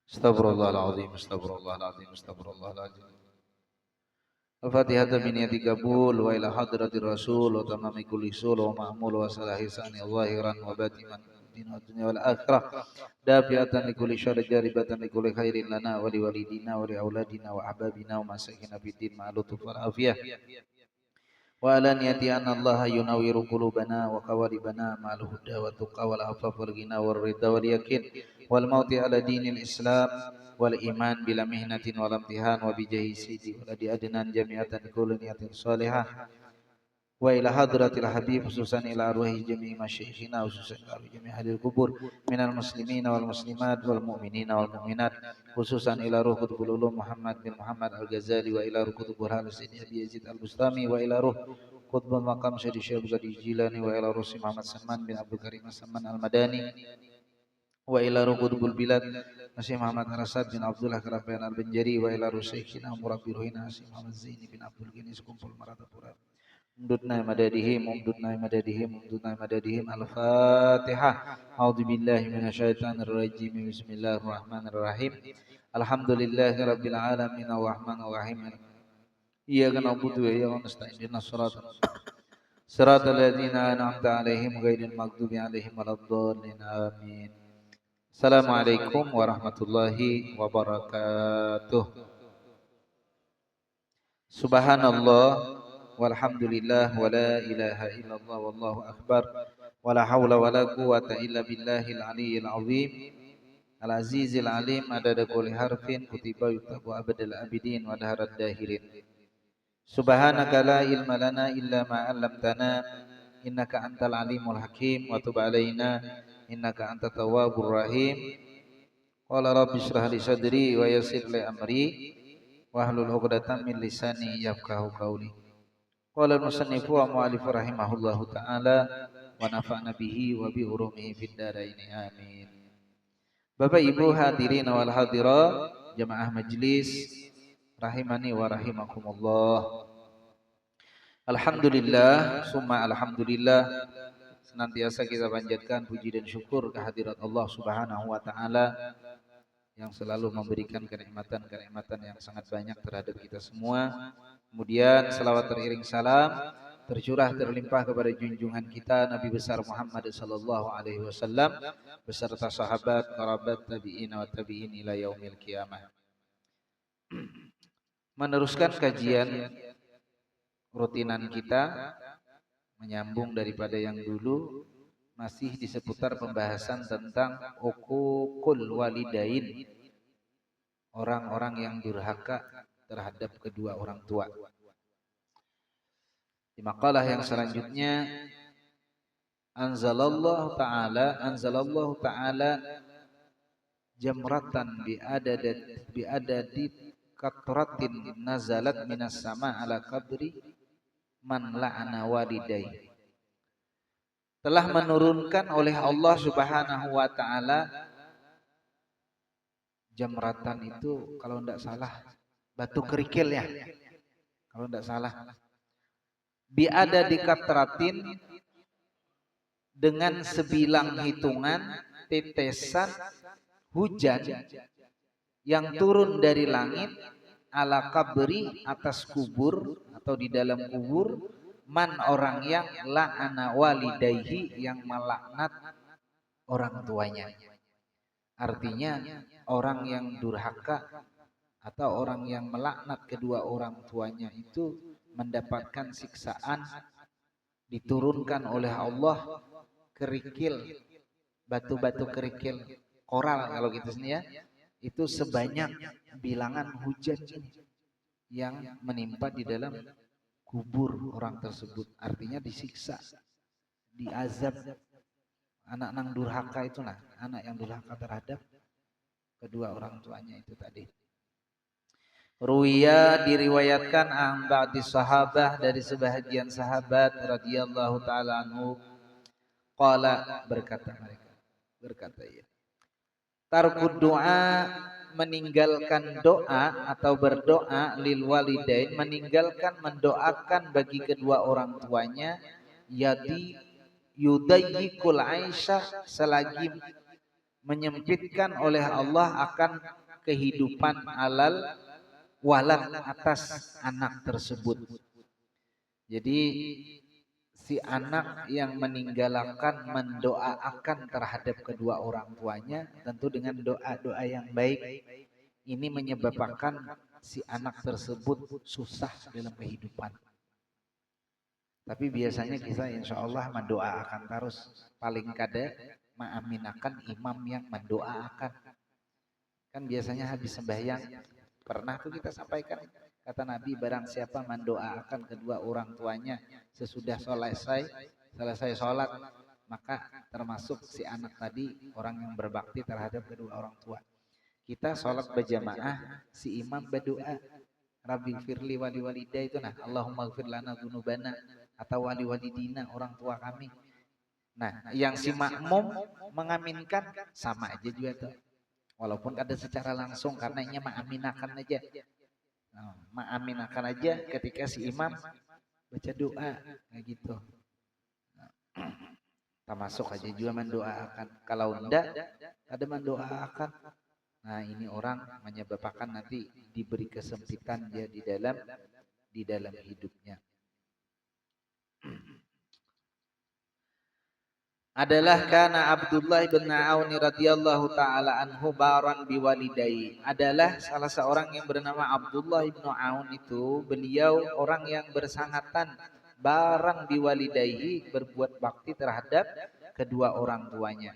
Astaghfirullahaladzim, astaghfirullahaladzim, astaghfirullahaladzim. Al-Fatihah min yadi qabul wa ila hadratir rasul wa tamami kulli sul wa ma'mul wa salahi sani zahiran wa batinan din wa dunya wal akhirah dafiatan li kulli syarri jaribatan li kulli khairin lana wa li walidina wa li auladina wa ahbabina wa masakina fid din ma'lutuf wal afiyah wa ala niyati anna Allah yunawiru qulubana wa qawalibana ma'al huda wa tuqa wal afaf wal ghina wal ridha wal yakin wal mauti ala dinil islam wal iman bila mihnatin wal imtihan wa bijahi sidi wal adi adnan jami'atan kulli niyatin salihah wa ila hadratil habib khususan ila arwahi jami'i masyayikhina khususan ila arwahi jami'i ahli kubur minal muslimina wal muslimat wal mu'minina wal mu'minat khususan ila ruh qutbul ulum Muhammad bin Muhammad al-Ghazali wa ila ruh qutbul burhan Sayyidi Abi Yazid al-Bustami wa ila ruh qutbul maqam Sayyidi Syekh Abdul Jilani wa ila ruh Muhammad Salman bin Abdul Karim Salman al-Madani wa ila ruh qutbul bilad Syekh Muhammad Rasad bin Abdullah Karafayan al-Banjari wa ila ruh Syekhina Murabbi Ruhina Syekh Muhammad Zaini bin Abdul Ghani Sekumpul Maratapura Mududna madadihim, mududna madadihim, mududna madadihim. Al-Fatihah. A'udzu billahi minasyaitonir rajim. Bismillahirrahmanirrahim. Alhamdulillahi rabbil alamin arrahmanir rahim. Iyyaka na'budu wa iyyaka nasta'in. Ihdinas siratal ladzina an'amta 'alaihim ghairil maghdubi 'alaihim waladdallin. Amin. Assalamualaikum warahmatullahi wabarakatuh. Subhanallah walhamdulillah wa la ilaha illallah wallahu akbar wa la hawla wa la quwata illa billahil aliyyil azim al azizil alim adada kulli harfin kutiba yuktabu abadal abidin wa daharad dahirin subhanaka la ilma lana illa ma 'allamtana innaka antal alimul hakim wa tub alaina innaka antat tawwabur rahim qala rabbi shrah li sadri wa yassir li amri wahlul 'uqdatam min lisani yafqahu qawli. Qala al-musannifu wa mu'allifu rahimahullahu ta'ala wa nafa'na bihi wa bi urumihi fid dharain amin. Bapak Ibu hadirin wal hadirat jamaah majlis rahimani wa rahimakumullah. Alhamdulillah summa alhamdulillah senantiasa kita panjatkan puji dan syukur kehadirat Allah Subhanahu wa taala yang selalu memberikan kenikmatan-kenikmatan yang sangat banyak terhadap kita semua. Kemudian salawat teriring salam tercurah terlimpah kepada junjungan kita Nabi besar Muhammad sallallahu alaihi wasallam beserta sahabat, kerabat, tabi'in wa tabi'in ila yaumil qiyamah. Meneruskan kajian rutinan kita menyambung daripada yang dulu masih di seputar pembahasan tentang uququl walidain, orang-orang yang durhaka terhadap kedua orang tua. Di makalah yang selanjutnya anzalallahu ta'ala jamratan bi adadi katratin nazalat minas sama ala qabri man la'ana walidayhi. Telah menurunkan oleh Allah Subhanahu wa taala jamratan itu kalau tidak salah batu kerikil ya. Kalau tidak salah. Biada dikatratin dengan sebilang hitungan tetesan hujan yang turun dari langit ala kabri atas kubur atau di dalam kubur man orang yang la'ana walidayhi yang melaknat orang tuanya. Artinya orang yang durhaka atau orang yang melaknat kedua orang tuanya itu mendapatkan siksaan diturunkan oleh Allah kerikil, batu-batu kerikil koral kalau gitu sini ya. Itu sebanyak bilangan hujan yang menimpa di dalam kubur orang tersebut, artinya disiksa, diazab. Anak nang durhaka itulah, anak yang durhaka terhadap kedua orang tuanya itu tadi. Ruwiya diriwayatkan an ba'di sahabah dari sebahagian sahabat radhiyallahu taala anhu qala berkata ya tarkud doa meninggalkan doa atau berdoa lil walidain, meninggalkan mendoakan bagi kedua orang tuanya, yadi yudayyikul aisyah selagi menyempitkan oleh Allah akan kehidupan alal walad atas anak tersebut. Jadi si anak yang meninggalkan mendoakan terhadap kedua orang tuanya tentu dengan doa-doa yang baik, ini menyebabkan si anak tersebut susah dalam kehidupan. Tapi biasanya kita insya Allah mendoakan terus, paling kada mengaminakan imam yang mendoakan. Kan biasanya habis sembahyang pernah tuh kita sampaikan, kata Nabi, barang siapa mendoakan kedua orang tuanya sesudah selesai sholat, maka termasuk si anak tadi orang yang berbakti terhadap kedua orang tua. Kita sholat berjamaah, si imam berdoa, Rabbi firli wali walida, itu nah, Allahumma gfir lana dzunubana, atau wali walidina, orang tua kami. Nah, yang si makmum mengaminkan sama aja juga tuh. Walaupun ada secara langsung karena ini mengaminakan aja. Nah, mengaminakan aja ketika si imam baca doa kayak gitu. Nah, termasuk aja juga mendoakan. Kalau enggak ada mendoakan. Nah, ini orang menyebabkan nanti diberi kesempitan dia di dalam hidupnya. Adalah karena Abdullah bin Aun radhiyallahu taala anhu baran biwalidai. Adalah salah seorang yang bernama Abdullah bin Aun itu, beliau orang yang bersangatan baran biwalidai, berbuat bakti terhadap kedua orang tuanya.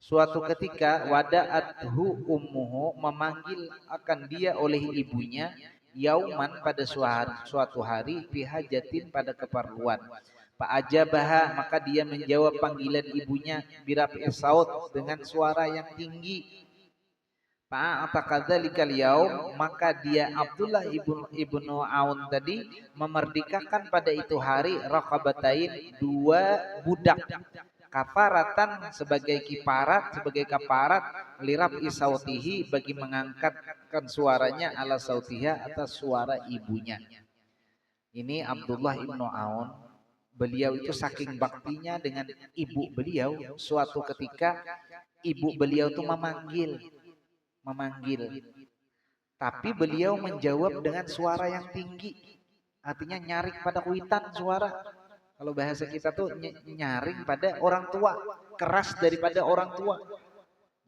Suatu ketika wada'athu ummuhu, memanggil akan dia oleh ibunya, yauman pada suatu hari, bihajatin pada keperluan. Fa'ajabaha, maka dia menjawab panggilan ibunya birafi saut, dengan suara yang tinggi. Fa'atakadzalikal yaum, maka dia Abdullah ibnu Aun tadi memerdekakan pada itu hari raqabatain, dua budak, kafaratan sebagai kiparat, sebagai kaparat, lirab isautihi, bagi mengangkatkan suaranya ala sautiha, atas suara ibunya. Ini Abdullah ibnu Aun, beliau itu saking baktinya dengan ibu beliau, suatu ketika ibu beliau itu memanggil, tapi beliau menjawab dengan suara yang tinggi, artinya nyaring pada kuitan suara. Kalau bahasa kita tuh nyaring pada orang tua, keras daripada orang tua.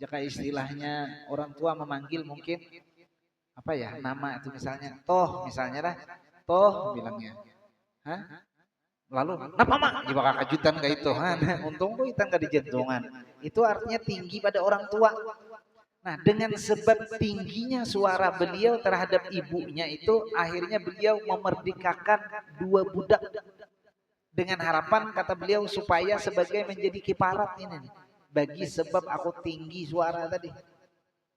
Jika istilahnya orang tua memanggil mungkin apa ya, nama itu misalnya toh, misalnya dah toh bilangnya, hah? Lalu napa mak jika kajutan kayak itu, untung kuitan ka dijentungan, itu artinya tinggi pada orang tua. Nah, dengan sebab tingginya suara beliau terhadap ibunya itu, akhirnya beliau memerdekakan dua budak, dengan harapan, kata beliau, supaya sebagai menjadi kiparat ini nih, bagi sebab aku tinggi suara tadi.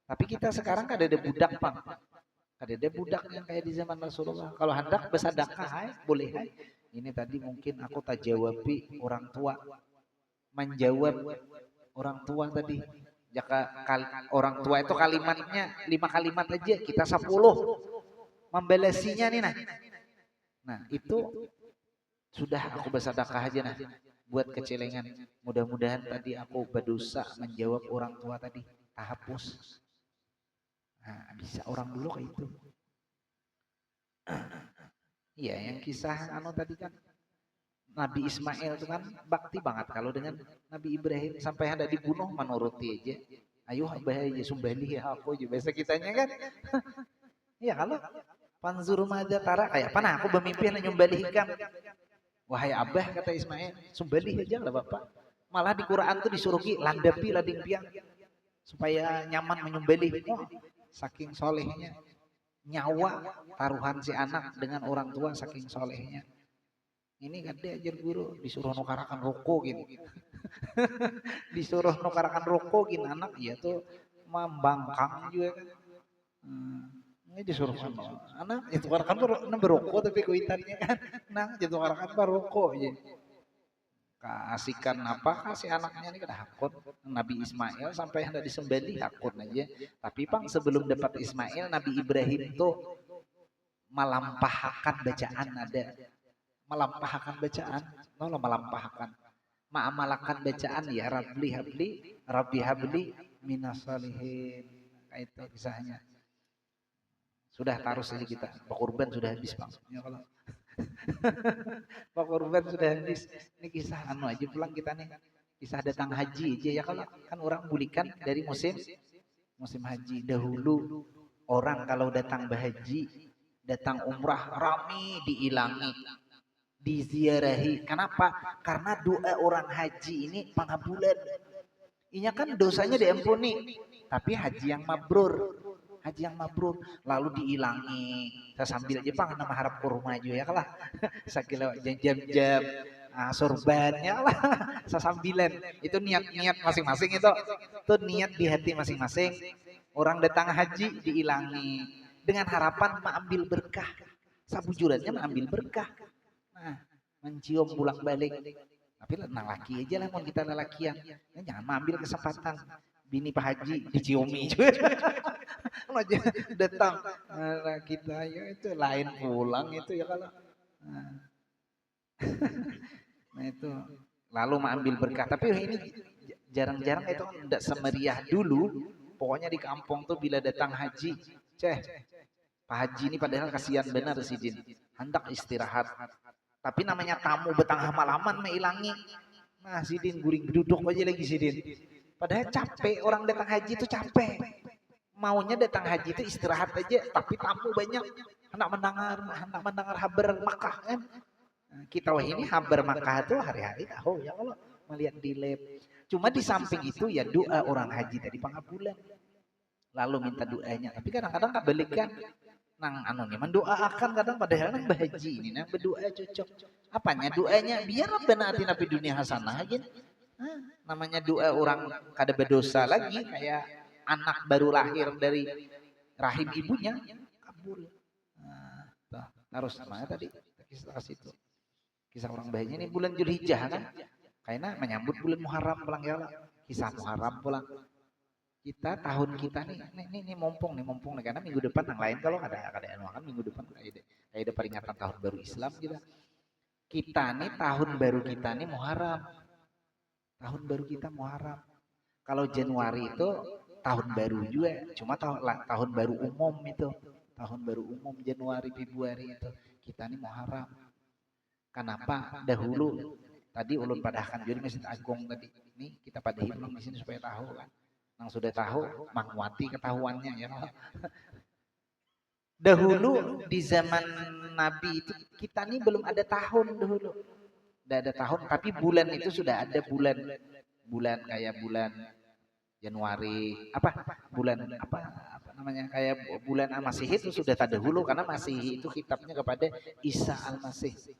Tapi kita sekarang kan ada budak, Bang. Ada budak yang kayak di zaman Rasulullah. Kalau hendak bersedekah, boleh. Ini tadi mungkin aku tak jawabi orang tua, menjawab orang tua tadi. Jika orang tua itu kalimatnya 5 kalimat aja, kita 10 membalesinya nih. Nah itu sudah aku bersedekah aja nah, buat kecelengan. Mudah-mudahan tadi aku berdosa menjawab orang tua tadi, hapus. Nah, bisa orang dulu kayak itu. Iya, yang kisah tadi kan Nabi Ismail itu kan bakti banget kalau dengan Nabi Ibrahim, sampai hendak dibunuh menuruti aja. Ayo bahaya sumbali ya aku juga biasa kitanya kan. Iya, kalau panzur madza tara, kayak apa nah aku bermimpi nyumbalikan. Wahai abah, kata Ismail, sumbali aja lah bapak. Malah di Quran tuh disuruh landapi lading piang supaya nyaman menyumbali. Oh, saking solehnya, nyawa taruhan si anak dengan orang tua, saking solehnya. Ini kan dia ajar guru disuruh nukarakan rokok gitu. Disuruh nukarakan rokok gini anak, ya tuh membangkang juga kan. Ini disuruh sama anak itu karakan berokok, tapi kuitannya kan nah jatuh karakan berokok aja. Kasihkan apa kasih anaknya ini kan hakun. Nabi Ismail sampai hendak disembelih hakun aja. Tapi Bang, sebelum dapat Ismail, Nabi Ibrahim tuh melampahkan bacaan, ada melampahkan bacaan, melampahkan ma'amalakan bacaan, ya Rabbi habli minas salihin. Itu kisahnya. Sudah taruh saja kita. Pak Kurban sudah habis Bang. Ya kalau Pak Kurban sudah habis. Ini kisah anu aja pulang kita nih. Kisah datang haji aja ya kalau kan orang bulikan dari musim haji dahulu orang kalau datang berhaji, datang umrah rame diilangi, diziarahi. Kenapa? Karena doa orang haji ini pengabulan. Inya kan dosanya diampuni, tapi haji yang mabrur. Haji yang mabrur lalu diilangi. Saya sambil Jepang nama harap kurma aja ya kalah. Sakila jam-jam sorbannya lah. Sasambilan itu niat-niat masing-masing itu niat di hati masing-masing. Orang datang haji diilangi dengan harapan mengambil berkah. Sabujurannya mengambil berkah. Nah, mencium bolak balik. Tapi nah laki aja lah mau kita lelakian. Ya, jangan mengambil kesempatan. Bini Pak Haji diciumi juga. Datang nah, kita ya itu lain pulang itu ya kalau. Nah itu lalu mengambil berkah. Tapi ini jarang-jarang itu tidak semeriah dulu. Pokoknya di kampung tuh bila datang haji, Pak Haji ini padahal kasihan benar si Din. Hendak istirahat. Tapi namanya tamu betang hama-laman menghilangi. Nah si Din guring duduk aja lagi si Din. Padahal capek, orang datang haji itu capek. Maunya datang haji itu istirahat aja, tapi tamu banyak. Hendak mendengar habar Makkah kan. Nah, kita wah ini habar Makkah itu hari-hari tahu ya kalau melihat di lab. Cuma di samping itu ya doa orang haji tadi pengabulan. Lalu minta doanya, tapi kadang-kadang tak balikan. Nang anu nih mendoakan kadang padahal nang bahaji ini nang berdoa cocok. Apanya doanya biar Rabbana atina fid dunya hasanah aja. Namanya doa orang kada berdosa lagi kayak anak baru lahir dari rahim ibunya kabur. Nah, harus sama tadi kisah itu. Kisah orang bayinya ini bulan Zulhijjah kan. Karena menyambut bulan Muharram pulang ya Allah. Kisah Muharram pulang. Kita tahun kita nih mumpung nih karena minggu depan yang lain kalau ada kan minggu depan kayak ada peringatan tahun baru Islam kita nih tahun baru kita nih Muharram. Tahun baru kita Muharram. Kalau Januari itu tahun baru juga, cuma tahun baru umum itu. Tahun baru umum Januari, Februari itu. Kita ini Muharram. Kenapa? Dahulu tadi ulun padahkan jadi Masjid Agung tadi. Ini kita padahi ulang di sini supaya tahu kan. Yang sudah tahu mangwati ketahuannya ya. Dahulu di zaman Nabi itu kita ini belum ada tahun dahulu. Tidak ada tahun, tapi bulan itu sudah ada bulan kayak bulan Januari bulan namanya kayak bulan Al-Masih itu sudah terdahulu karena Masih itu kitabnya kepada Isa Al-Masih.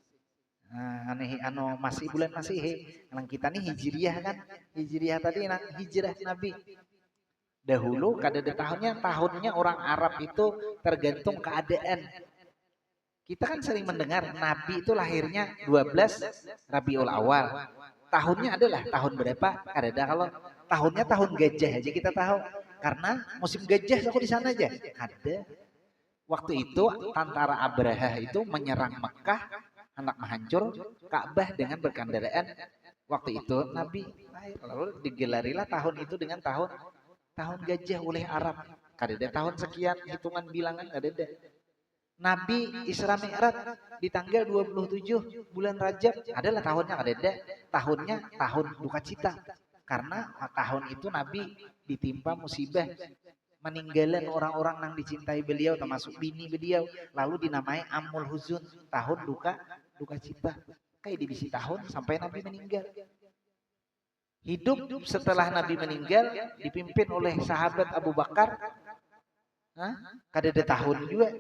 Nah, masih bulan Masih. Yang kita nih Hijriah kan, Hijriah tadi hijrah Nabi. Dahulu kada ada tahunnya orang Arab itu tergantung keadaan. Kita kan sering mendengar Nabi itu lahirnya 12 Rabiul Awal. Tahunnya adalah tahun berapa? Ada kalau tahunnya tahun gajah aja kita tahu. Karena musim gajah aku di sana aja. Ada. Waktu itu tentara Abraha itu menyerang Mekah, hendak menghancur Ka'bah dengan berkendaraan. Waktu itu Nabi lahir. Lalu digelarilah tahun itu dengan tahun gajah oleh Arab. Kada tahun sekian hitungan bilangan kada ada. Nabi Isra Mi'raj di tanggal 27 bulan Rajab adalah tahunnya ada. Tahunnya tahun duka cita. Karena tahun itu Nabi ditimpa musibah meninggalan orang-orang yang dicintai beliau termasuk bini beliau. Lalu dinamai Amul Huzun, tahun duka cita. Kayak di tahun sampai Nabi meninggal. Hidup setelah Nabi meninggal dipimpin oleh sahabat Abu Bakar. Kada ada tahun juga.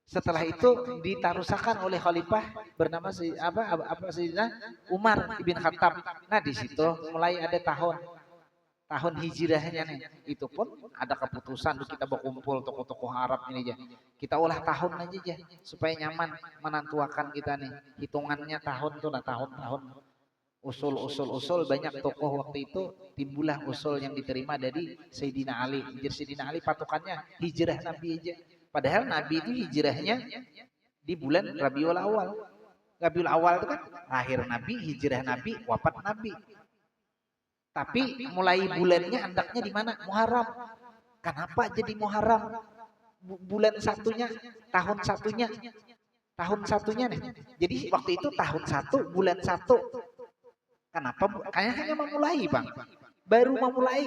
Setelah itu ditarusakan oleh khalifah bernama Sayyidina Umar ibn Khattab. Nah di situ mulai ada tahun hijrahnya nih. Itu pun ada keputusan kita berkumpul tokoh-tokoh Arab ini aja. Kita olah tahun aja supaya nyaman menantuakan kita nih. Hitungannya tahun tuh tahun-tahun. Usul banyak tokoh waktu itu timbullah usul yang diterima dari Sayyidina Ali. Sayyidina Ali patokannya hijrah Nabi aja. Padahal Nabi itu hijrahnya di bulan Rabiul Awal. Rabiul Awal itu kan lahir Nabi, hijrah Nabi, wafat Nabi. Tapi mulai bulannya andaknya di mana? Muharram. Kenapa jadi Muharram? bulan satunya, tahun satunya nih. Jadi waktu itu tahun 1, bulan 1. Kenapa? Kayaknya hanya memulai bang, baru memulai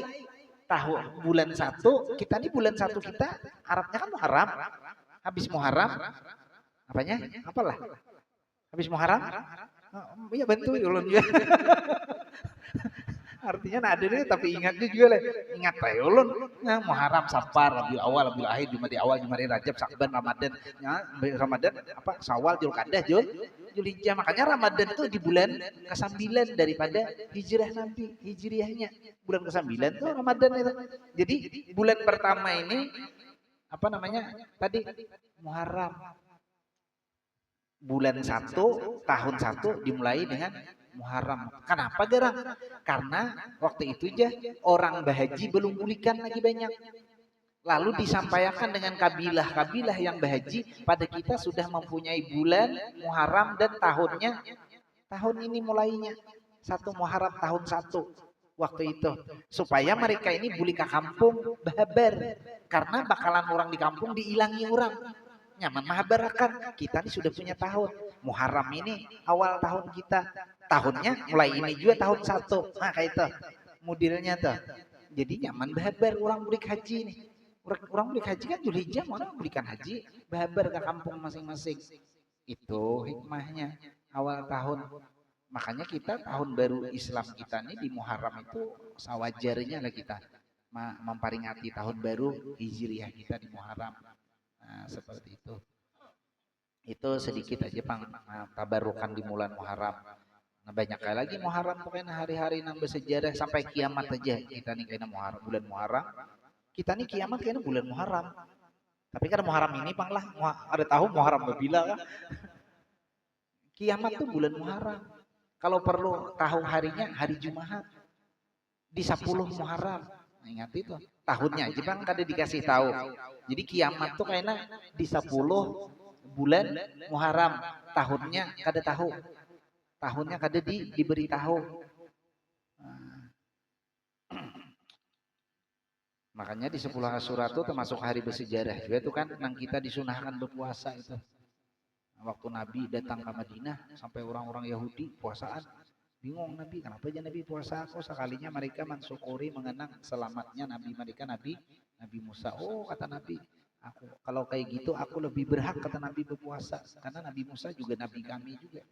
tahun bulan 1. Kita nih bulan 1 kita Arabnya kan Muharram. Habis Muharram, apanya? Apalah? Habis Muharram? Oh, iya bantu ulun juga. Artinya nah ada nih tapi ingat juga lah. Ingat ya ulun. Nah, Muharram, Safar, Rabiul Awal, Rabiul Akhir, Jumadil Awal, Jumadil Rajab, Syakban, Ramadan. Ya, Ramadan apa? Syawal, Dzulqa'dah, Dzulhijjah. Makanya Ramadan itu di bulan ke-9 daripada hijrah Nabi, hijriahnya. Bulan ke-9 tuh Ramadan itu. Jadi bulan pertama ini apa namanya? Tadi Muharram. Bulan 1, tahun 1 dimulai dengan Muharram. Kenapa gerang? Karena waktu itu aja orang bahaji belum pulihkan lagi banyak. Lalu disampaikan dengan kabilah-kabilah yang bahaji pada kita sudah mempunyai bulan Muharram dan tahunnya. Tahun ini mulainya 1 Muharram tahun 1 waktu itu. Supaya mereka ini buli ke kampung bahabar. Karena bakalan orang di kampung diilangi orang. Nyaman mahabarakan. Kita ini sudah punya tahun. Muharram ini awal tahun kita. Tahunnya mulai ini juga tahun 1. Nah kayak itu. Modelnya tuh. Jadi nyaman bahabar orang bulik haji nih. Orang bulik haji kan Dzulhijjah, mana bulikan haji. Bahabar ke kampung masing-masing. Itu hikmahnya. Awal tahun. Makanya kita tahun baru Islam kita nih di Muharram itu sawajarnya lah kita memperingati tahun baru Hijriah kita di Muharram. Nah, seperti itu. Itu sedikit aja pang tabarukan di bulan Muharram. Nah, banyak kali lagi Muharram pokoknya hari-hari nang bersejarah sampai kiamat aja kita nih kayaknya Muharram, bulan Muharram. Kita nih kiamat kayaknya bulan Muharram. Tapi kan Muharram ini pang lah, ada tahu Muharram bila kan? Kiamat tuh bulan Muharram. Kalau perlu tahu harinya hari Jumat. Di 10 Muharram. Nah, ingat itu. Tahunnya aja bang kada dikasih tahu. Jadi kiamat tuh kayaknya di 10 bulan Muharram. Tahunnya kada tahu. Tahunnya kada diberitahu. Makanya di 10 Asyura itu termasuk hari bersejarah juga itu kan nang kita disunahkan berpuasa itu. Waktu Nabi datang ke Madinah sampai orang-orang Yahudi puasaan. Bingung Nabi, kenapa aja Nabi puasa aku sekalinya mereka mensyukuri mengenang selamatnya Nabi mereka Nabi Musa. Oh kata Nabi, aku kalau kayak gitu aku lebih berhak kata Nabi berpuasa karena Nabi Musa juga Nabi kami juga.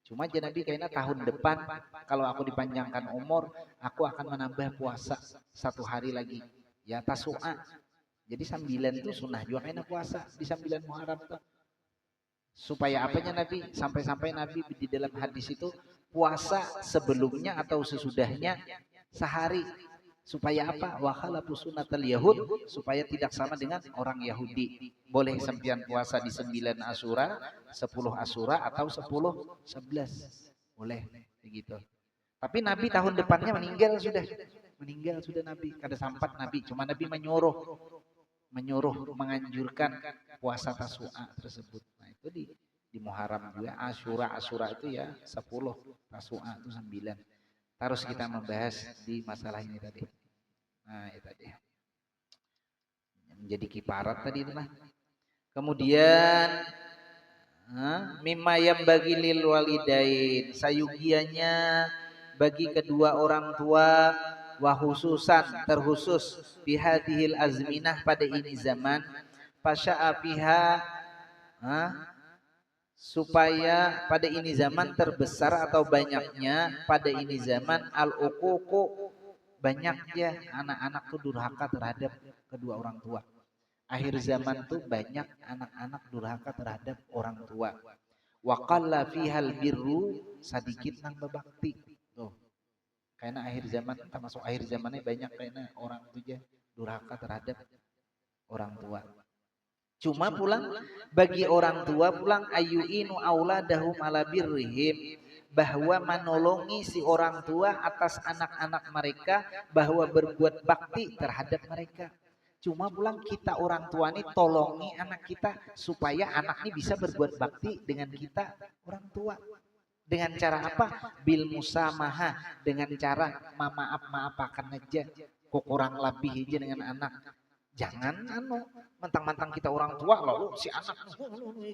Cuma aja Nabi kayaknya tahun depan kalau aku dipanjangkan umur aku akan menambah puasa 1 hari lagi. Ya Tasu'a. Jadi 9 tuh sunnah juga kayaknya puasa di 9 Muharram tuh. Supaya apanya Nabi sampai-sampai Nabi di dalam hadis itu puasa sebelumnya atau sesudahnya sehari supaya apa wakhalafu sunnatal yahud supaya tidak sama dengan orang Yahudi. Boleh sempian puasa di 9 Asyura, 10 Asyura atau 10 11 boleh begitu. Tapi Nabi tahun depannya meninggal sudah Nabi kada sempat Nabi, cuma Nabi menyuruh menganjurkan puasa Tasu'a tersebut. Nah, itu di Muharram juga Asyura itu ya 10, Tasu'a itu 9. Terus kita membahas di masalah ini tadi. Nah, itu tadi. Menjadi kiparat tadi itu lah. Kemudian mimma yang bagi lil walidain sayugianya bagi kedua orang tua wahususan terkhusus bihadihil azminah pada ini zaman pasya'a fiha supaya pada ini zaman terbesar atau banyaknya pada ini zaman al-uququ banyaknya anak-anak tuh durhaka terhadap kedua orang tua. Akhir zaman tuh banyak anak-anak durhaka terhadap orang tua. Wa qalla fihal birru sedikit nang berbakti. Tuh. Karena akhir zaman termasuk akhir zamannya banyak karena orang tuh durhaka terhadap orang tua. Cuma pulang bagi orang tua pulang ayuinu auladahum ala birrihim bahwa menolongi si orang tua atas anak-anak mereka bahwa berbuat bakti terhadap mereka. Cuma pulang kita orang tua ini tolongi anak kita supaya anak ini bisa berbuat bakti dengan kita orang tua. Dengan cara apa? Bil musamaha, dengan cara maaf-maafakan aja. Kok kurang lebih aja dengan anak. Jangan mentang-mentang kita orang tua lalu si anak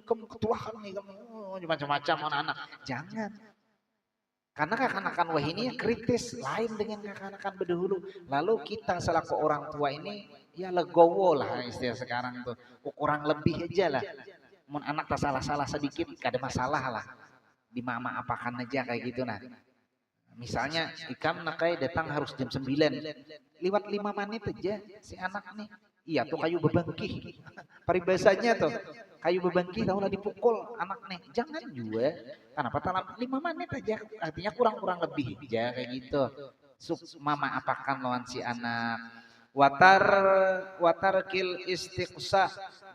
kamu ketuaan nih kamu macam-macam anak-anak. Jangan. Karena kekanakan wah ini kritis lain dengan kekanakan berdahulu. Lalu kita selaku orang tua ini ya legowo lah istilah sekarang tuh. Kurang lebih aja lah. Mun anak tak salah-salah sedikit gak ada masalah lah. Di mama apakan aja kayak gitu nah. Misalnya ikam nakai datang harus jam 9. Lewat 5 menit aja si anak nih. Iya tuh kayu bebangkih. Paribasanya tuh kayu bebangkih tahu lah dipukul anak nih. Jangan juga. Kenapa dalam 5 menit aja. Artinya kurang-kurang lebih aja kayak gitu. Mama apakan lawan si anak. Watar kil istiqsa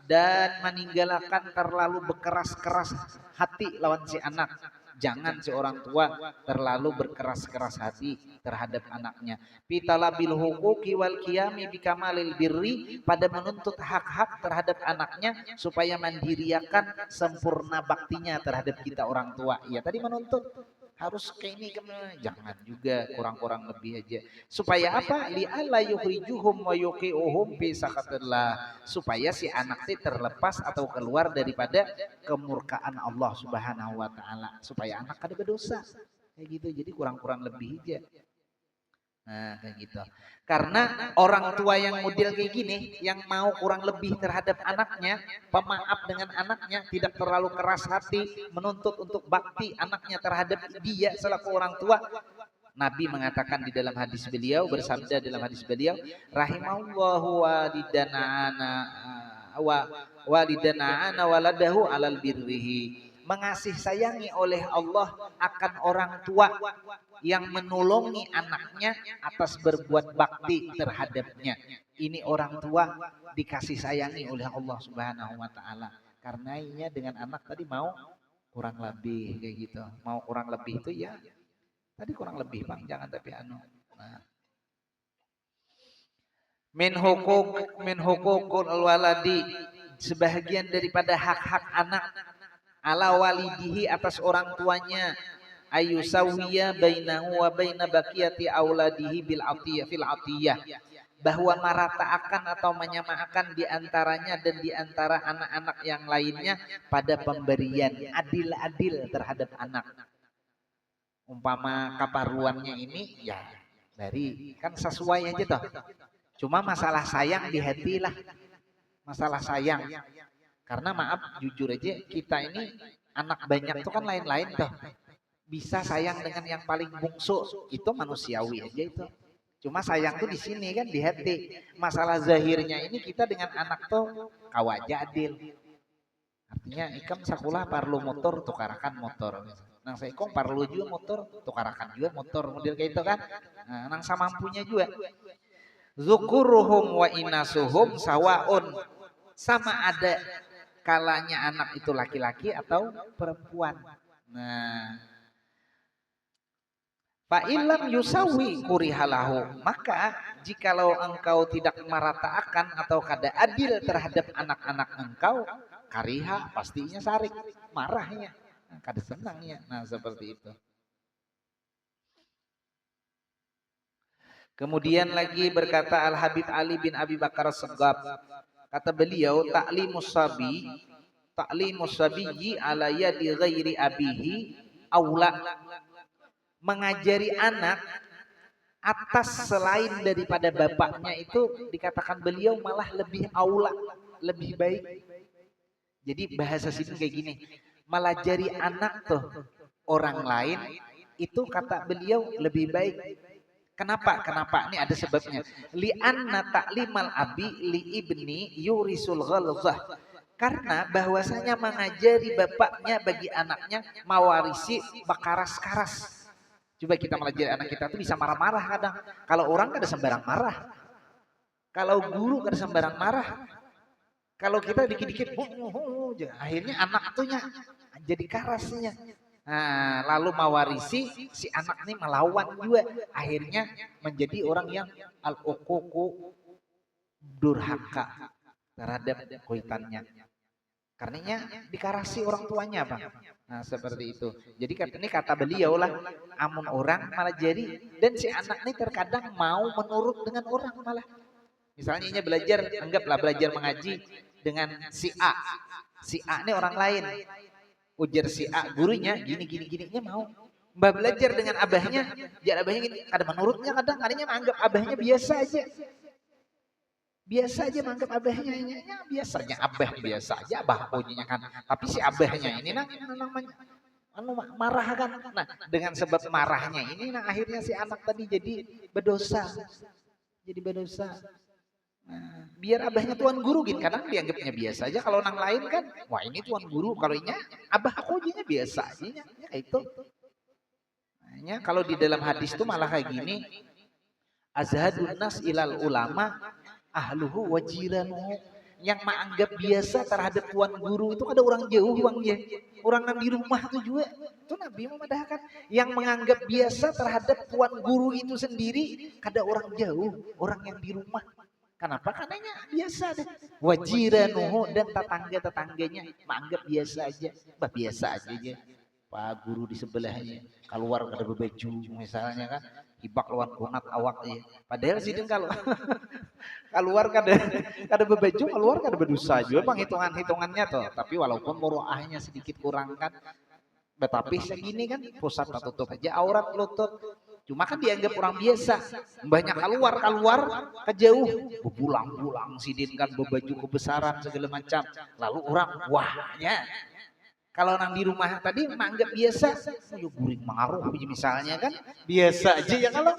dan meninggalkan terlalu berkeras-keras hati lawan si anak. Jangan seorang tua terlalu berkeras-keras hati terhadap anaknya. Pitalabil huquqi wal qiyami bikamalil birri, pada menuntut hak-hak terhadap anaknya supaya mandiriakan sempurna baktinya terhadap kita orang tua. Ya tadi menuntut harus kayak ini jangan juga kurang-kurang lebih aja. Supaya apa? Li'alla yukhrijuhum wa yuqi'uhum fi sakatillah. Supaya si anak itu terlepas atau keluar daripada kemurkaan Allah Subhanahu wa taala. Supaya anak kada berdosa. Kayak gitu. Jadi kurang-kurang lebih aja. Nah, kayak gitu. Karena orang tua yang model kayak gini, yang mau kurang lebih terhadap anaknya, pemaaf dengan anaknya, tidak terlalu keras hati, menuntut untuk bakti anaknya terhadap dia selaku orang tua. Nabi mengatakan di dalam hadis beliau, bersabda dalam hadis beliau, rahimallahu walidana ana waladahu alal birrihi. Mengasih sayangi oleh Allah akan orang tua yang menolongi anaknya atas berbuat bakti terhadapnya. Ini orang tua dikasih sayangi oleh Allah Subhanahu wa taala. Karenanya dengan anak tadi mau kurang lebih kayak gitu. Mau kurang lebih itu ya tadi kurang lebih Bang, jangan tapi anu. Nah. Min hukukul waladi, sebahagian daripada hak-hak anak ala walidihi atas orang tuanya, ayusawiya bainahu wa baina baqiyati auladihi bil atiyah fil atiyah, bahwa meratakan atau menyamakan di antaranya dan di antara anak-anak yang lainnya pada pemberian, adil-adil terhadap anak. Umpama kaparuannya ini ya dari kan sesuai aja toh. Cuma masalah sayang di hati lah. Masalah sayang. Karena maaf jujur aja kita ini anak banyak tuh kan lain-lain tuh. Bisa sayang dengan yang paling bungsu, itu manusiawi aja itu. Cuma sayang tuh di sini kan di hati. Masalah zahirnya ini kita dengan anak tuh kawaja adil. Artinya ikam sekolah perlu motor tukarakan motor. Nang saya kong perlu juga motor tukarakan juga motor model kayak itu kan. Nah, nang samampunya juga. Zukuruhum wa inasuhum sawaun, sama ada kalanya anak itu laki-laki atau perempuan. Nah, fa illam yusawi kurihalahu, maka jikalau engkau tidak meratakan atau kada adil terhadap anak-anak engkau, kariha pastinya sarik, marahnya, kada senangnya. Nah, seperti itu. Kemudian lagi berkata Al-Habib Ali bin Abi Bakar As-Saggab, kata beliau, ta'limus sabiyyi ala yadi ghairi abihi aula, mengajari anak atas selain daripada bapaknya itu dikatakan beliau malah lebih aula, lebih baik. Jadi bahasa sini kayak gini, melajari anak tuh orang lain itu kata beliau lebih baik. Kenapa? Kenapa? Ini ada sebabnya. Li'anna ta'limal abi li ibni yurisul ghalzah. Karena bahwasanya mengajari bapaknya bagi anaknya mewarisi bakaras-karas. Coba kita melajari anak kita tuh bisa marah-marah kadang. Kalau orang kada sembarang marah. Kalau guru kada sembarang marah. Kalau kita dikit-dikit akhirnya anak tuhnya jadi karasnya. Nah, lalu mewarisi si anak ini melawan juga, akhirnya menjadi orang yang al-uququ, durhaka terhadap kuitannya. Karenanya dikarasi orang tuanya, Bang. Nah, seperti itu. Jadi ini kata beliau lah, amun orang malah jadi, dan si anak ini terkadang mau menurut dengan orang malah. Misalnya Inya belajar, anggaplah belajar mengaji dengan si A. Si A ini orang lain. Ujar si A gurunya gini Inya mau. Mbak belajar dengan abahnya, jar abahnya gini. Kadang menurutnya kadang kadangnya menganggap abahnya biasa aja. Biasa aja menganggap abahnya ini ya, biasanya abah biasa aja abah pujinya kan. Tapi si abahnya ini namanya marah kan. Nah, dengan sebab marahnya ini nah akhirnya si anak tadi jadi berdosa. Jadi berdosa. Nah, biar abahnya tuan guru gini kadang dianggapnya biasa aja kalau orang lain kan wah ini tuan guru kalau ini abah aku aja biasa aja ya itu. Nah, kalau di dalam hadis tuh malah kayak gini azhadun nas ilal ulama ahluhu wajiranuhu yang menganggap biasa terhadap tuan guru itu ada orang jauh bangnya orang yang di rumah tuh juga itu Nabi memadahkan yang menganggap biasa terhadap tuan guru itu sendiri ada orang jauh orang yang di rumah. Kenapa? Karenanya biasa deh. Wajiranuhu dan tetangga-tetangganya menganggap biasa aja. Bah biasa aja. Pak guru di sebelahnya keluar kada berbaju misalnya kan. Hibak lawan kunat awak ya. Padahal sih kalau keluar kada berbaju keluar kada berdosa juga bang hitungannya tuh. Tapi walaupun muruahnya sedikit kurang kan. Tetapi segini kan pusat tertutup aja aurat lutut. Cuma kan dianggap orang biasa. Banyak keluar ke jauh. Pulang sidin kan berbaju kebesaran segala macam. Lalu orang wahnya. Kalau orang di rumah tadi menganggap biasa. Yo guring mengaruh misalnya kan. Biasa aja ya kalau.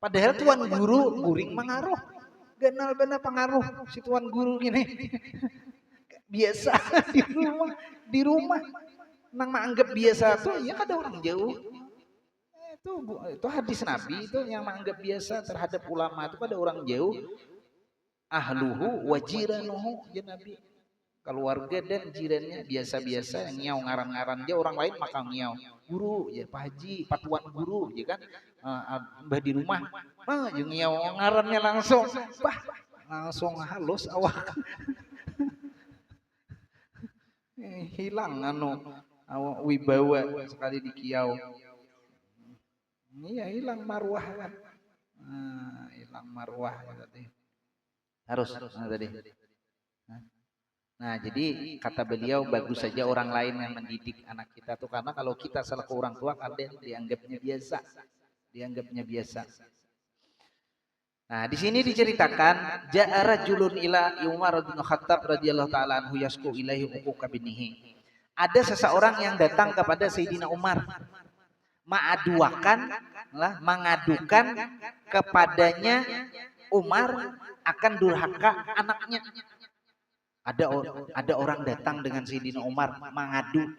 Padahal tuan guru guring mengaruh. Ganal benar pengaruh si tuan guru gini. Biasa di rumah. Nang menganggap biasa tuh ya ada orang jauh. Itu hadis Nabi itu yang menganggap biasa terhadap ulama itu pada orang jauh ahluhu wajiranuhu ya Nabi keluarga dan jirannya biasa-biasa yang ngiau ngaran-ngaran dia orang lain maka ngiau guru ya Pak Haji patuan guru ya kan mbah di rumah yang ngiau ngarannya langsung halus awak hilang awak wibawa sekali di kiau. Iya hilang marwah kan. Hilang marwah tadi. Harus tadi. Nah, jadi kata beliau bagus saja orang lain yang mendidik anak kita tuh karena kalau kita selaku orang tua kadang dianggapnya biasa. Dianggapnya biasa. Nah, di sini diceritakan ja'a rajulun ila Umar bin Khattab radhiyallahu taala anhu yasku ilaihi uquqa binihi. Ada seseorang yang datang kepada Sayyidina Umar mengadukan kepadanya Umar akan durhaka anaknya. Ada orang datang dengan Sayyidina Umar mengadu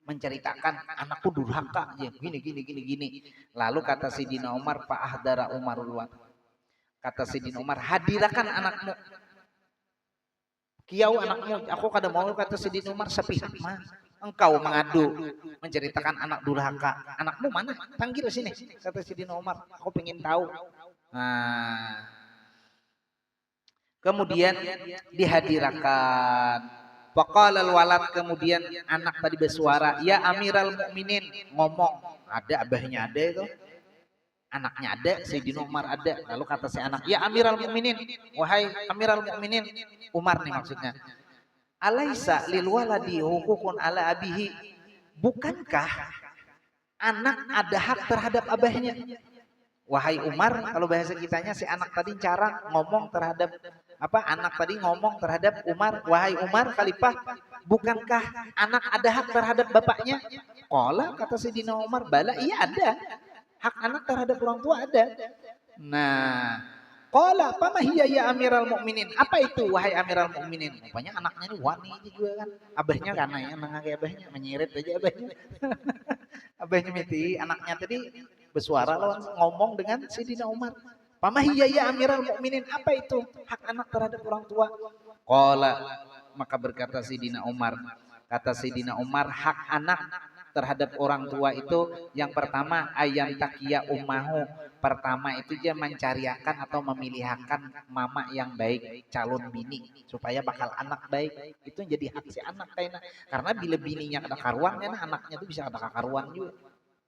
menceritakan anakku durhaka ya gini. Lalu kata Sayyidina Umar fa ahdara Umarul wa. Kata Sayyidina Umar hadirkan anakmu. Kiau anakmu aku kada mau kata Sayyidina Umar sepihak mah. Engkau mengadu menceritakan anak durhaka anakmu mana panggil sini kata Sayyidina Umar aku pengen tahu. Nah, kemudian dihadirkan faqala al-walad kemudian anak tadi bersuara ya Amiral Mukminin ngomong ada abahnya ada itu anaknya ada Sayyidina Umar ada lalu kata si anak ya Amiral Mukminin wahai Amiral Mukminin Umar nih maksudnya alaisa lil waladi hukukun ala abihi bukankah anak ada hak terhadap abahnya wahai Umar kalau bahasa kitanya si anak tadi cara ngomong terhadap anak tadi ngomong terhadap Umar wahai Umar khalifah bukankah anak ada hak terhadap bapaknya qala kata Sayyidina Umar bala iya ada hak anak terhadap orang tua ada nah qala fama hiya ya Amiral Mukminin apa itu wahai Amiral Mukminin rupanya anaknya ini wani juga kan abahnya karena ya mengakai abahnya menyirit aja abahnya abahnya miti anaknya tadi bersuara lawan ngomong dengan Sayyidina Umar fama hiya ya Amiral Mukminin apa itu hak anak terhadap orang tua qala maka berkata Sayyidina Umar kata Sayyidina Umar hak anak terhadap orang tua itu yang pertama ayam takia ummahu pertama itu dia mencariakan atau memilihkan mama yang baik calon bini supaya bakal anak baik itu jadi hak si anak karena bila bininya ada karuan kan anaknya tuh bisa ada karuan juga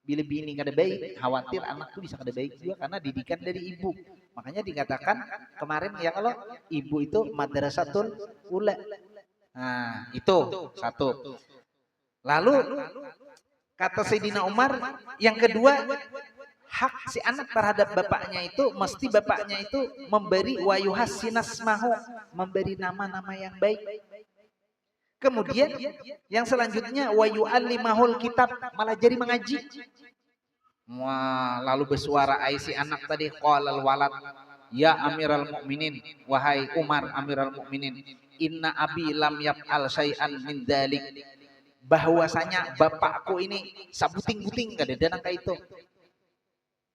bila bini kada baik khawatir anak tuh bisa kada baik juga karena didikan dari ibu Makanya dikatakan kemarin ya kalau ibu itu madrasatul ula. Nah, itu satu. Lalu kata Sayyidina Umar yang kedua, hak si anak terhadap bapaknya itu mesti bapaknya itu memberi wayuhasinasmahu, memberi nama-nama yang baik. Kemudian yang selanjutnya wayu'allimahul kitab, malah jadi mengaji. Wah, lalu bersuara si anak tadi qalal walad ya Amiral Mukminin, wahai Umar Amiral Mukminin, inna abi lam yaf'al syai'an min dzalik, bahwasanya bapakku ini sabuting-buting gak ada danang kayak itu.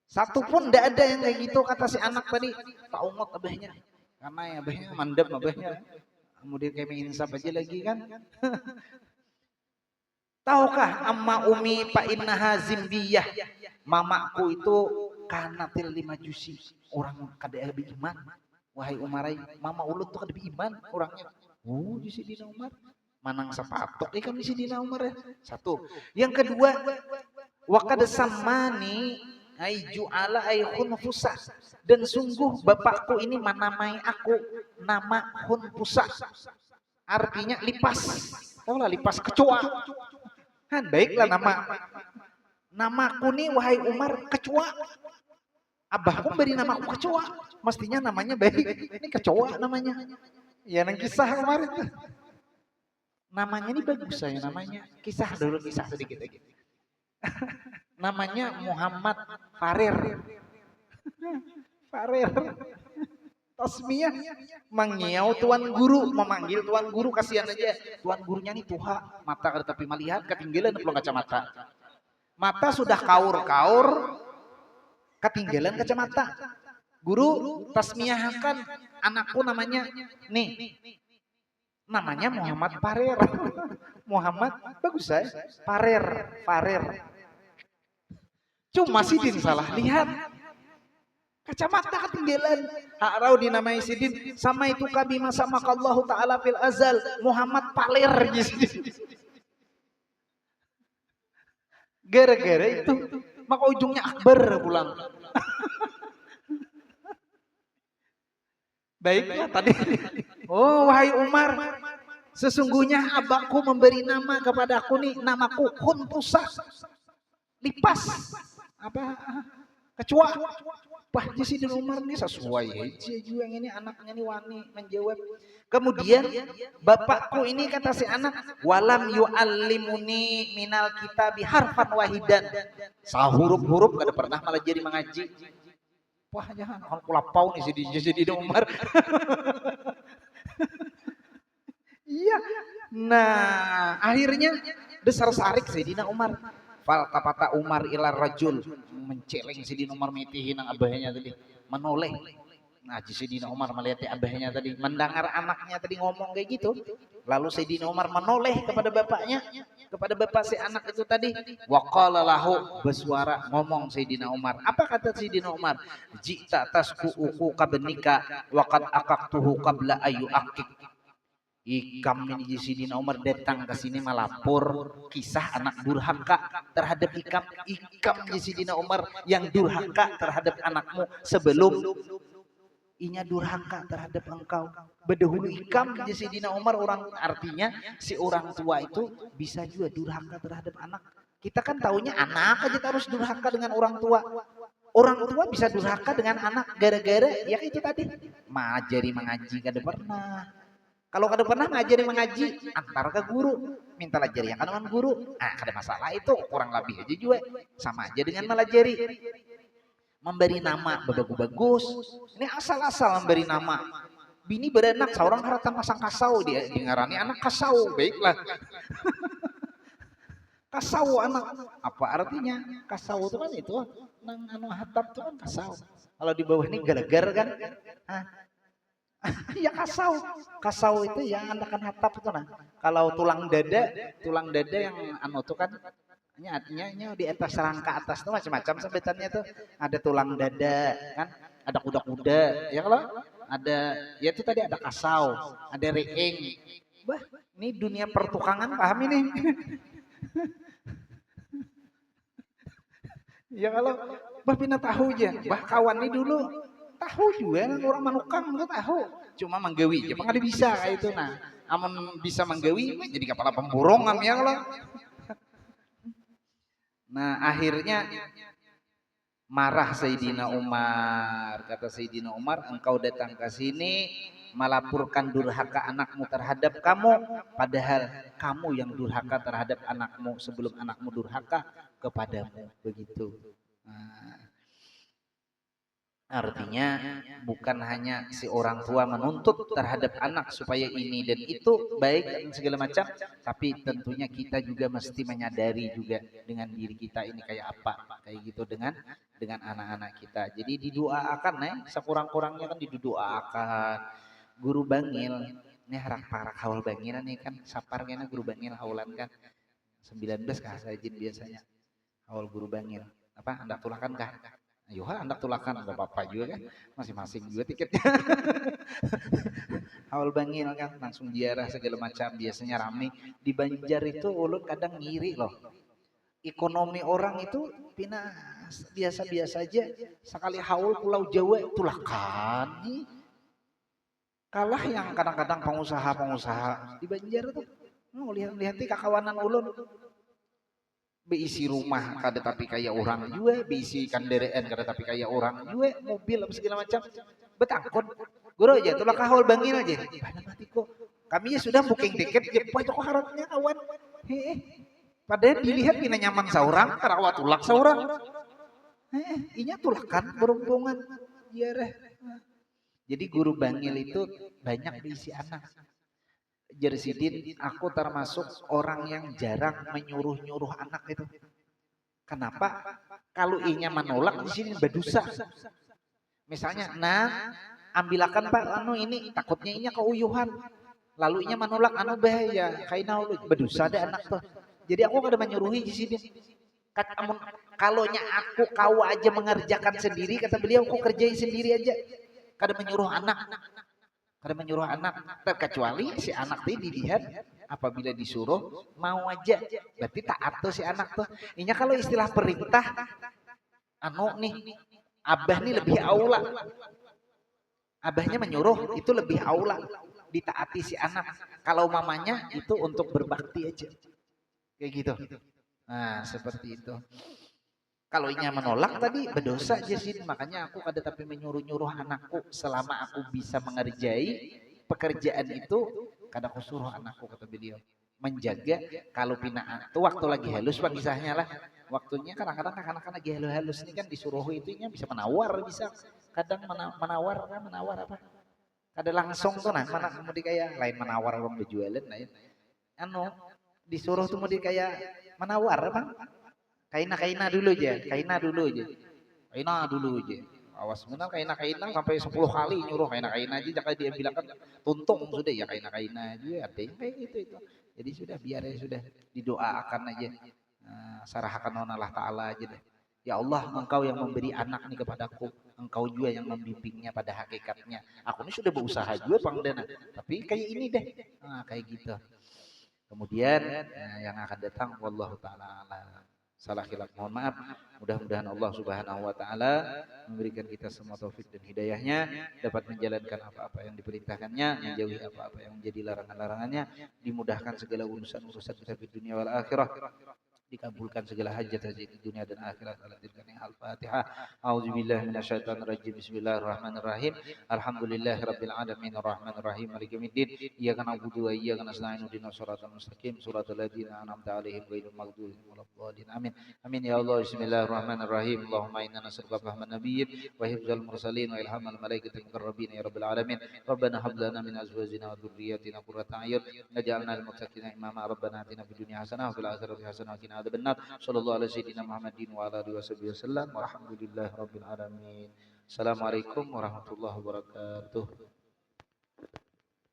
Satu pun tidak ada yang kayak gitu, kata si anak tadi. Tak umot abahnya, karena ya abahnya mandap abahnya. Kemudian kayak insaf aja lagi kan. Tahukah amma umi fa innaha zimbiyah, mamaku itu kanatil 5 jusi, orang kada ada iman. Wahai Umarai, mama ulut tuh kada iman orangnya. Oh, di Sidina Umar manang sepatok ikan di Sidina Umar ya. Satu. Yang kedua, wa qad sammani ai ju'ala ai khunfusa, dan sungguh bapakku ini menamai aku nama khunfusa, artinya lipas. Tahu lah lipas kecoa. Kan baiklah namaku nih wahai Umar kecoa. Abahku beri nama aku kecoa, mestinya namanya baik. Ini kecoa namanya. Ya nang kisah kemarin tuh. Namanya ini bagus saya namanya. Kisah dulu, kisah sedikit lagi. Namanya Muhammad Farir. Farir. Tasmiyah mengiau tuan guru, memanggil tuan guru, kasihan aja. Tuan gurunya nih tuha, mata kada tapi melihat, ketinggalan belum kacamata. Mata sudah kaur-kaur, ketinggalan kacamata. Guru tasmiyahkan anakku namanya nih. Namanya Muhammad Farir. Muhammad bagus saya. Farir. Cuma Sidin salah lihat. Kacamata ketinggalan. Harau dinamai Sidin. Sama itu kami sama Allah Ta'ala fil azal. Muhammad Palir. Gara-gara itu. Maka ujungnya Akbar pulang. Baiklah tadi. Oh wahai Umar. Sesungguhnya abahku memberi nama kepadaku nih. Namaku Khunfusa. Lipas. Apa? Kecoa. Wah, di sini Umar nih sesuai aja juga yang ini anaknya nih wani menjawab. Kemudian bapakku ini kata si anak, walam yu'allimuni minal kitabi harfan wahidan. Sahuruf-huruf kada pernah malah jadi mengaji. Wah, jangan aku lapau nih jadi Umar. Iya. Nah, akhirnya besar sarik Sayyidina Umar. Fal tapata Umar ila rajul, menceleng Sayyidina Umar mitihin ang abahnya tadi, menoleh. Nah, Sayyidina Umar melihat abahnya tadi, mendengar anaknya tadi ngomong kayak gitu. Lalu Sayyidina Umar menoleh kepada bapaknya, kepada bapak si anak itu tadi. Wa qala lahu, bersuara ngomong Sayyidina Umar. Apa kata Sayyidina Umar? Jita tasku uku kabnika wa qad aqaqtuhu qabla ayu aqik. Ikam ini Sayyidina Umar datang ke sini melapor kisah anak durhaka terhadap Ikam Sayyidina Umar yang durhaka terhadap anakmu sebelum inya durhaka terhadap engkau. Berdahulu Ikam Sayyidina Umar orang, artinya si orang tua itu bisa juga durhaka terhadap anak. Kita kan taunya anak aja harus durhaka dengan orang tua. Orang tua bisa durhaka dengan anak gara-gara ya itu tadi mengajari mengaji kada pernah. Kalau kada pernah ngajari mengaji, antar ke guru, minta lajari yang dengan guru. Nah, kada masalah itu, kurang lebih aja juga. Sama aja dengan melajari. Memberi nama bagus-bagus. Ini asal-asal memberi nama. Bini beranak, seorang haratan pasang kasau dia ngarani anak kasau. Baiklah. Kasau anak. Apa artinya? Kasau itu kan itu, nang anu hatap itu kan kasau. Kalau di bawah ini gara-gara kan? Ya kasau itu yang anakan hatap itu nah. Kalau tulang dada yang anu tuh kan artinya di atas rangka atas tuh macam-macam sebutannya tuh. Ada tulang dada kan, ada kuda-kuda ya kalau ada ya itu tadi ada kasau, ada reeng. Bah, ini dunia pertukangan paham ini. Ya kalau bah pina tahu aja, bah kawan ini dulu tahu juga kan orang manukang itu tahu. Cuma manggawi, Jepang ada bisa kayak itu nah. Amun bisa manggawi jadi kepala pemborongan ya kalau. Nah, akhirnya marah Sayyidina Umar. Kata Sayyidina Umar, engkau datang ke sini melaporkan durhaka anakmu terhadap kamu, padahal kamu yang durhaka terhadap anakmu sebelum anakmu durhaka kepadamu. Begitu. Nah, artinya bukan hanya si orang tua menuntut terhadap anak supaya ini dan itu baik dan segala macam, tapi tentunya kita juga mesti menyadari juga dengan diri kita ini kayak apa, kayak gitu dengan anak-anak kita. Jadi didoakan sekurang-kurangnya kan didoakan. Guru bangil, ini harak-harak haul bangilan nih kan, sapar kena guru bangil haulan kan. 19 kah sajin biasanya. Haul guru bangil. Apa hendak tulakan kah? Ayo hendak tulakan enggak apa-apa juga kan. Masing-masing juga tiketnya. Haul bangil kan langsung ziarah segala macam, biasanya rame. Di Banjar itu ulun kadang ngiri loh. Ekonomi orang itu pina biasa-biasa aja. Sekali haul Pulau Jawa tulakan nih. Kalah yang kadang-kadang pengusaha-pengusaha di Banjar tuh. Lihat-lihat kakawanan ulun beisi rumah kada tapi kayak orang juga, beisi kendaraan kada tapi kayak orang juga, mobil apa segala macam. Betangkon. Guru aja tulah kahol bangin aja. Pada mati kok. Kami sudah booking tiket jepang kok harapnya kawan. Padahal dilihat pina nyaman seorang, karawat tulak seorang. Inya tulakan berhubungan ziarah. Jadi guru bangil itu banyak diisi anak. Jersidin, aku termasuk orang yang jarang menyuruh-nyuruh anak itu. Kenapa? Kalau inya menolak di sini berdosa. Misalnya, nah, ambilakan Pak, ini takutnya inya keuyuhan. Lalu inya menolak, bahaya. Kaina berdosa ada anak tuh. Jadi aku kada menyuruhi di sini. Kalonya aku kau aja mengerjakan sendiri, kata beliau, aku kerjain sendiri aja. Kada menyuruh anak. Kada menyuruh anak, terkecuali si anak tadi dilihat apabila disuruh mau aja, berarti taat tuh si anak tuh. Inya kalau istilah perintah, nih, abah nih lebih aula. Abahnya menyuruh itu lebih aula, ditaati si anak. Kalau mamanya itu untuk berbakti aja, kayak gitu. Nah seperti itu. Kalau inya menolak tadi berdosa Jasin, makanya aku kada tapi menyuruh-nyuruh anakku selama aku bisa mengerjai pekerjaan itu, kada aku suruh anakku, kata beliau. Menjaga kalau pina itu waktu lagi halus bang kisahnya lah. Waktunya kadang-kadang anak-anak lagi halus-halus ini kan disuruh itunya bisa menawar, bisa kadang menawar apa? Kada langsung tuh nah, mana mau kayak lain menawar orang berjualan lain. Disuruh tuh mau kayak menawar bang. Kaina dulu aja. Kaina dulu aja. Awas benar kaina sampai 10 kali nyuruh kaina aja, jangan dia bilang kan tuntung sudah ya kaina aja, ada yang kayak gitu itu. Jadi sudah biar ya sudah didoakan aja. Sarahkan Allah Ta'ala aja deh. Ya Allah, engkau yang memberi anak nih kepadaku, engkau juga yang membimbingnya pada hakikatnya. Aku ini sudah berusaha juga Bang Dana, tapi kayak ini deh. Kayak gitu. Kemudian yang akan datang wallahu taala alam. Salah khilaf mohon maaf. Mudah-mudahan Allah Subhanahu wa taala memberikan kita semua taufik dan hidayahnya, dapat menjalankan apa-apa yang diperintahkannya, menjauhi apa-apa yang menjadi larangan-larangannya, dimudahkan segala urusan-urusan kita di dunia wal akhirah, dikabulkan segala hajat-hajat di dunia dan akhirat. Al-Fatihah. A'udzubillahi minasyaitonir rajim. Bismillahirrahmanirrahim. Alhamdulillahirabbil alamin arrahmanir rahim maliki yaumiddin. Iyyaka na'budu wa iyyaka nasta'in ihdinas siratal mustaqim siratal ladzina an'amta 'alaihim ghairil maghdubi 'alaihim waladdallin. Amin. Amin ya Allah. Bismillahirrahmanirrahim. Allahumma inna nas'aluka fahman nabiyyin wa hifdzal mursalin wa ilhamal malaikatil muqarrabin ya rabbil alamin. Rabbana hab lana min azwajina wa dhurriyyatina qurrata a'yun waj'alna lil muttaqina imama. Rabbana atina fid dunya hasanah wa fil akhirati hasanah wa qina benar. Sallallahu alaihi sayyidina Muhammadin wa ala alihi wasallam. Walhamdulillahirabbil alamin. Assalamualaikum warahmatullahi wabarakatuh.